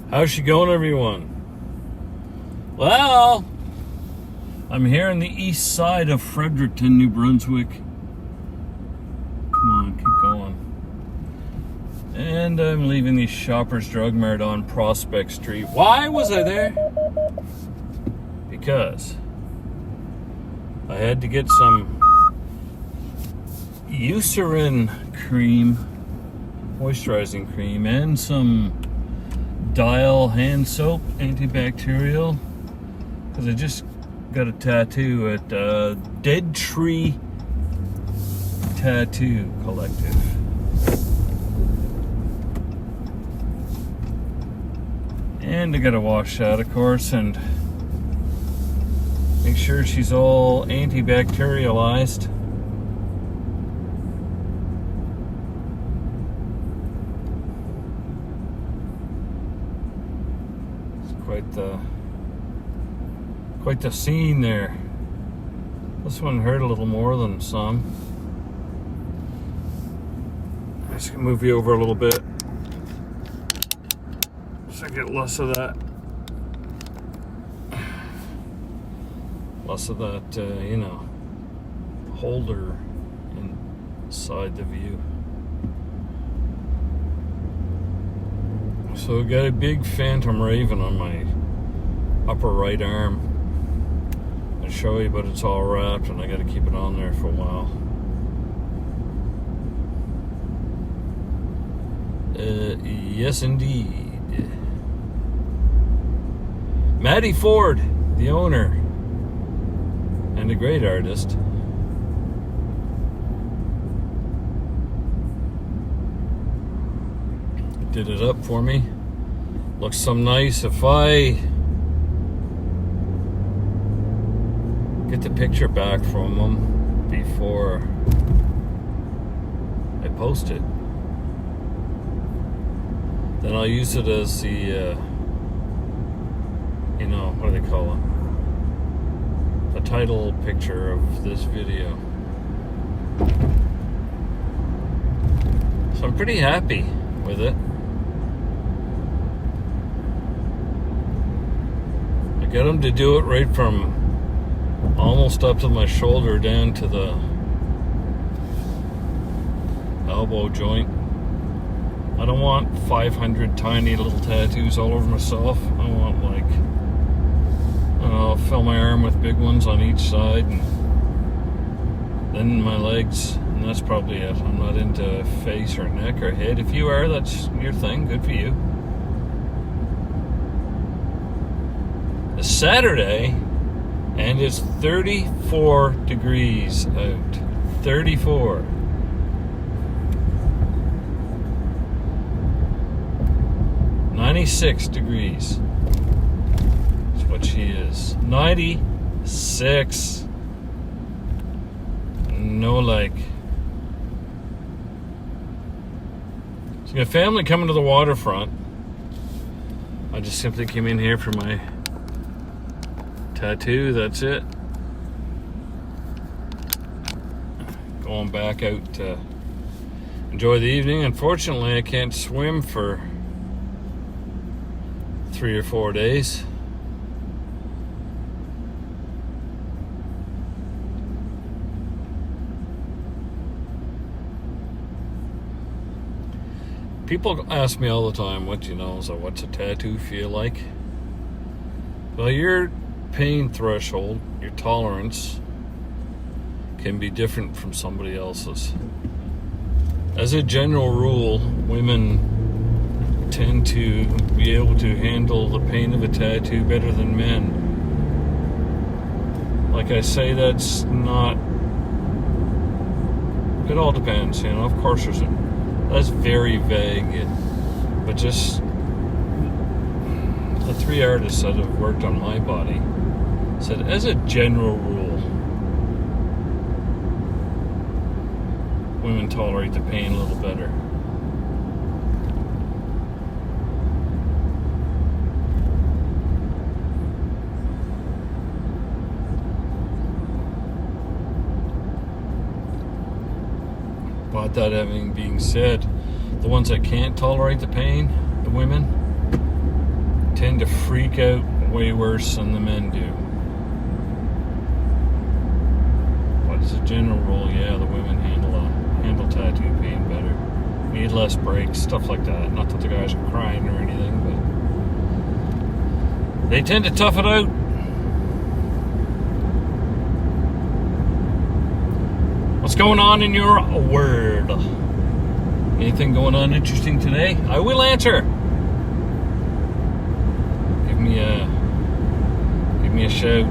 How's she going, everyone? Well, I'm here on the east side of Fredericton, New Brunswick. Come on, keep going. And I'm leaving the Shoppers Drug Mart on Prospect Street. Why was I there? Because I had to get some Eucerin cream, moisturizing cream, and some Dial hand soap, antibacterial, because I just got a tattoo at Dead Tree Tattoo Collective. And I gotta wash that, of course, and make sure she's all antibacterialized. Quite the scene there. This one hurt a little more than some. I'm just gonna move you over a little bit so I get less of that. Less of that, holder inside the view. So I got a big phantom raven on my upper right arm. I'll show you, but it's all wrapped and I got to keep it on there for a while. Yes, indeed. Maddie Ford, the owner and a great artist. Did it up for me. Looks so nice. If I get the picture back from them before I post it, then I'll use it as the what do they call it? The title picture of this video. So I'm pretty happy with it. I got them to do it right from almost up to my shoulder down to the elbow joint. I don't want 500 tiny little tattoos all over myself. I want I'll fill my arm with big ones on each side, and then my legs, and that's probably it. I'm not into face or neck or head. If you are, that's your thing. Good for you. It's Saturday, and it's 34 degrees out. 34. $96 degrees. That's what she is. 96. No like. So we got family coming to the waterfront. I just simply came in here for my tattoo, that's it. Going back out to enjoy the evening. Unfortunately, I can't swim for 3 or 4 days. People ask me all the time, what's a tattoo feel like? Well, your pain threshold, your tolerance, can be different from somebody else's. As a general rule, women tend to be able to handle the pain of a tattoo better than men. Like I say, that's not... It all depends, of course that's very vague, but just the 3 artists that have worked on my body said, as a general rule, women tolerate the pain a little better. But that having being said, the ones that can't tolerate the pain, the women, tend to freak out way worse than the men do. But as a general rule, yeah, the women handle tattoo pain better. Need less breaks, stuff like that. Not that the guys are crying or anything, but they tend to tough it out. What's going on in your world? Anything going on interesting today? I will answer. Give me a shout.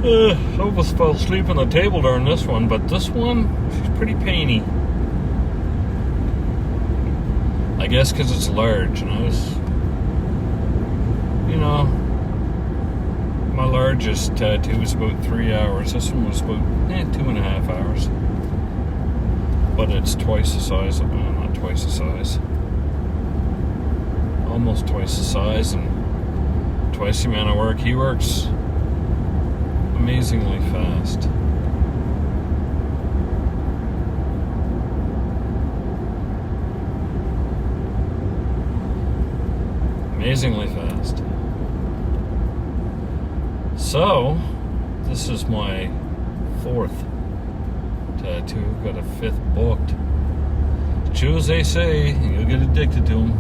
I almost fell asleep on the table during this one, but this one, she's pretty painy. I guess because it's large, and I was, my largest tattoo was about 3 hours. This one was about 2.5 hours. But it's twice the size of, not twice the size. Almost twice the size and twice the amount of work. He works amazingly fast. Amazingly fast. So, this is my 4th tattoo. Got a 5th booked. True as they say, you'll get addicted to them.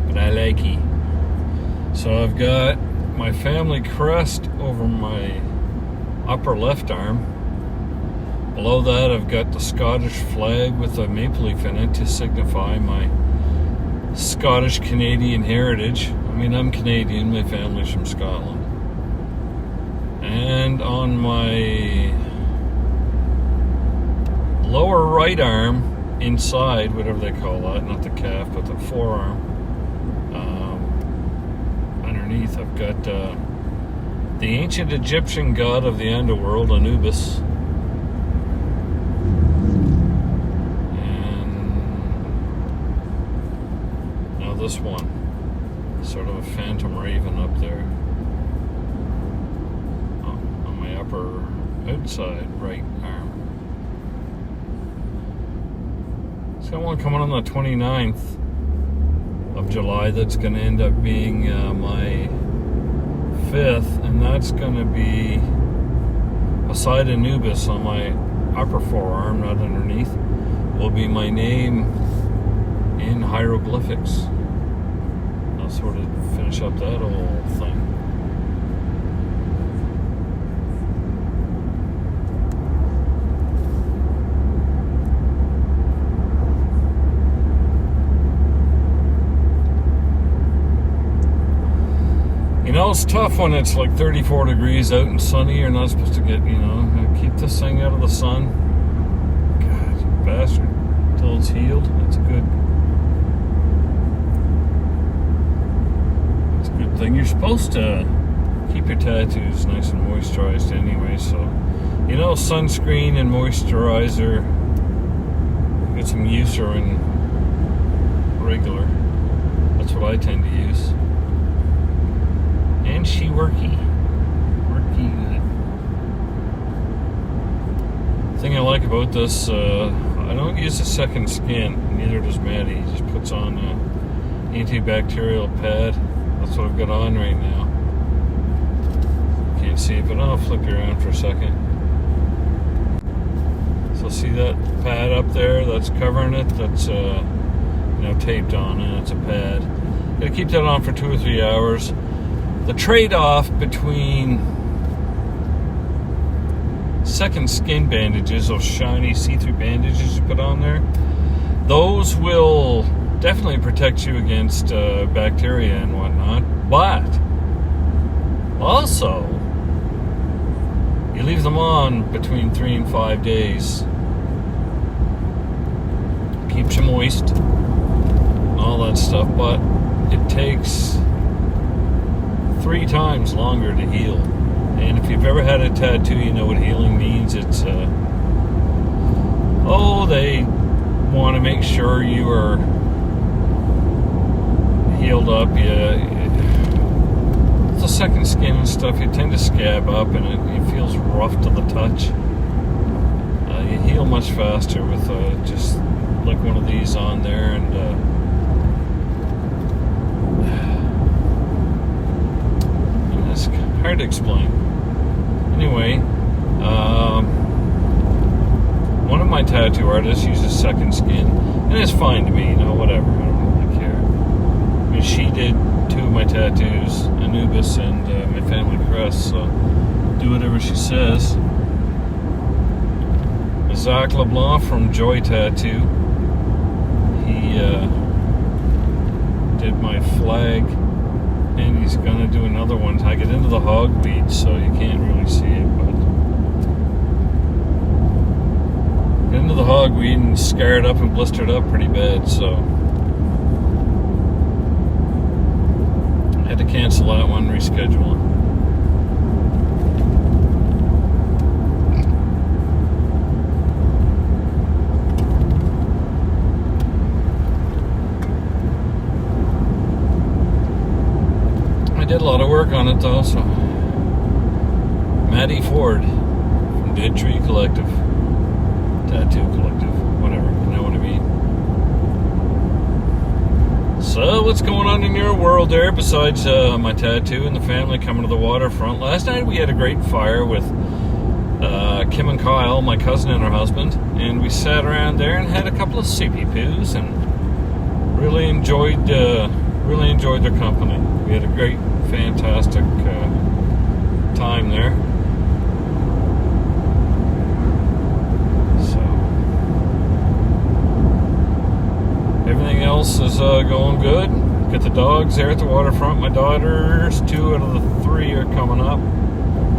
But I like it. So I've got my family crest over my upper left arm. Below that I've got the Scottish flag with a maple leaf in it to signify my Scottish Canadian heritage. I mean, I'm Canadian, my family's from Scotland. And on my lower right arm, inside, whatever they call that, not the calf, but the forearm, underneath I've got the ancient Egyptian god of the underworld, Anubis. And now this one, sort of a phantom raven up there on my upper outside right arm. It's got one coming on the 29th of July that's going to end up being my 5th, and that's going to be beside Anubis on my upper forearm, not underneath, will be my name in hieroglyphics. I'll sort of finish up that whole thing. It's tough when it's like 34 degrees out and sunny. You're not supposed to get, keep this thing out of the sun. God, you bastard. Until it's healed. That's a good thing. You're supposed to keep your tattoos nice and moisturized anyway, so, sunscreen and moisturizer. Get some Eucerin regular. That's what I tend to use. And she worky good. The thing I like about this, I don't use a second skin, neither does Maddie. He just puts on an antibacterial pad. That's what I've got on right now. Can't see it, but I'll flip you around for a second. So see that pad up there that's covering it? That's taped on, and it's a pad. Gotta keep that on for 2 or 3 hours. The trade-off between second skin bandages, those shiny see-through bandages you put on there, those will definitely protect you against bacteria and whatnot, but also you leave them on between 3 and 5 days. Keeps you moist, all that stuff, but it takes 3 times longer to heal. And if you've ever had a tattoo, you know what healing means. It's they want to make sure you are healed up. It's a second skin and stuff. You tend to scab up, and it feels rough to the touch. You heal much faster with just like one of these on there, and it's hard to explain. Anyway, one of my tattoo artists uses second skin, and it's fine to me, whatever. I don't really care. I mean, she did 2 of my tattoos, Anubis and my family crest, so do whatever she says. Zach LeBlanc from Joy Tattoo, he did my flag, and he's gonna do another one. I get into the hogweed, so you can't really see it, but get into the hogweed and scarred up and blistered up pretty bad, so I had to cancel that one, reschedule it. Did a lot of work on it though, so Maddie Ford from Dead Tree Collective, Tattoo Collective, whatever, you know what I mean. So what's going on in your world there besides my tattoo and the family coming to the waterfront? Last night we had a great fire with Kim and Kyle, my cousin and her husband, and we sat around there and had a couple of CP2s and really enjoyed their company. We had a great, fantastic time there. So everything else is going good. Got the dogs there at the waterfront. My daughters, 2 out of the 3 are coming up,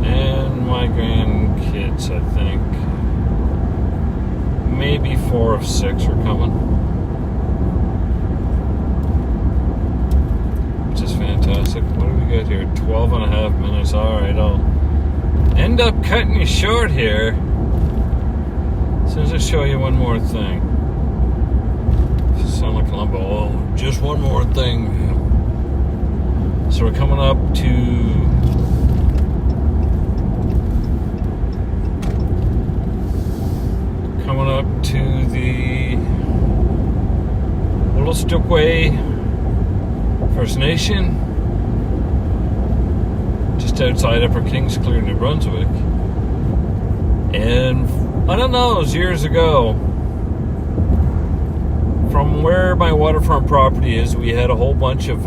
and my grandkids, I think maybe 4 of 6 are coming. Fantastic. What do we got here? 12 and a half minutes. Alright, I'll end up cutting you short here as soon as I show you one more thing. Sound like Columbo. Oh, just one more thing. So we're coming up to the Wolastoqey First Nation, just outside Upper Kingsclear, New Brunswick. And I don't know, it was years ago. From where my waterfront property is, we had a whole bunch of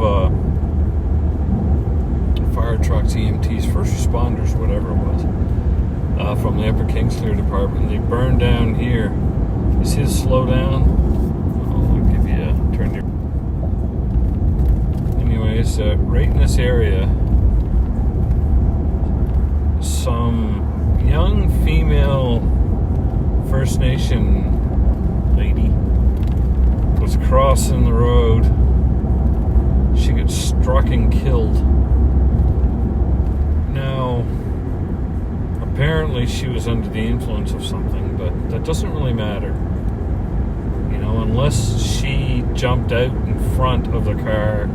fire trucks, EMTs, first responders, whatever it was, from the Upper Kingsclear department. They burned down here. You see the slow down? I'll give you a turn here. Anyways, right in this area, some young female First Nation lady was crossing the road. She got struck and killed. Now, apparently she was under the influence of something, but that doesn't really matter. Unless she jumped out in front of the car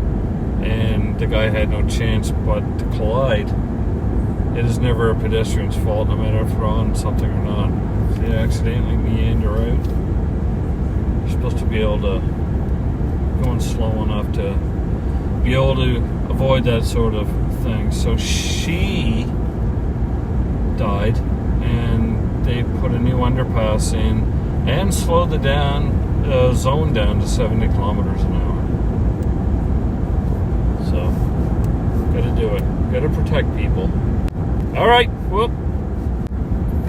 and the guy had no chance but to collide, it is never a pedestrian's fault, no matter if they're on something or not. If they accidentally meander out, you're supposed to be able to go in slow enough to be able to avoid that sort of thing. So she died, and they put a new underpass in and slowed the zone down to 70 kilometers an hour. So, gotta do it. Gotta protect people. Alright, well,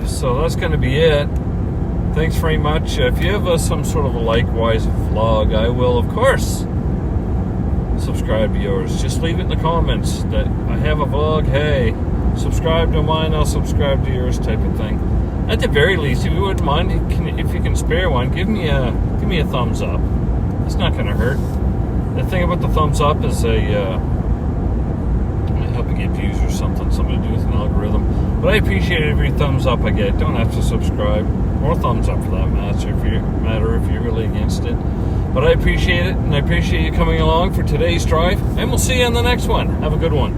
so that's gonna be it. Thanks very much. If you have some sort of a likewise vlog, I will, of course, subscribe to yours. Just leave it in the comments that I have a vlog. Hey, subscribe to mine, I'll subscribe to yours, type of thing. At the very least, if you wouldn't mind, if you can spare one, give me a thumbs up. It's not going to hurt. The thing about the thumbs up is I help you get views or something to do with an algorithm. But I appreciate every thumbs up I get. Don't have to subscribe, or thumbs up for that matter if you're really against it. But I appreciate it, and I appreciate you coming along for today's drive, and we'll see you on the next one. Have a good one.